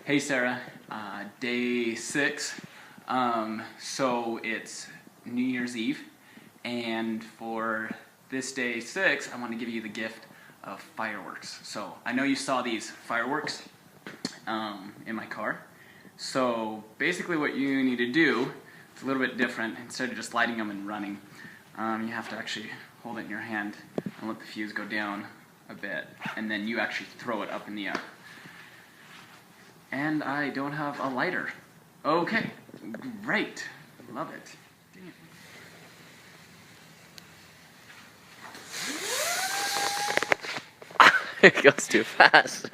Hey Sara, day 6. So it's New Year's Eve, and for this day 6, I want to give you the gift of fireworks. So I know you saw these fireworks in my car. So basically what you need to do, it's a little bit different. Instead of just lighting them and running, you have to actually hold it in your hand and let the fuse go down a bit, and then you actually throw it up in the air. And I don't have a lighter. Okay, great. Love it. It goes too fast.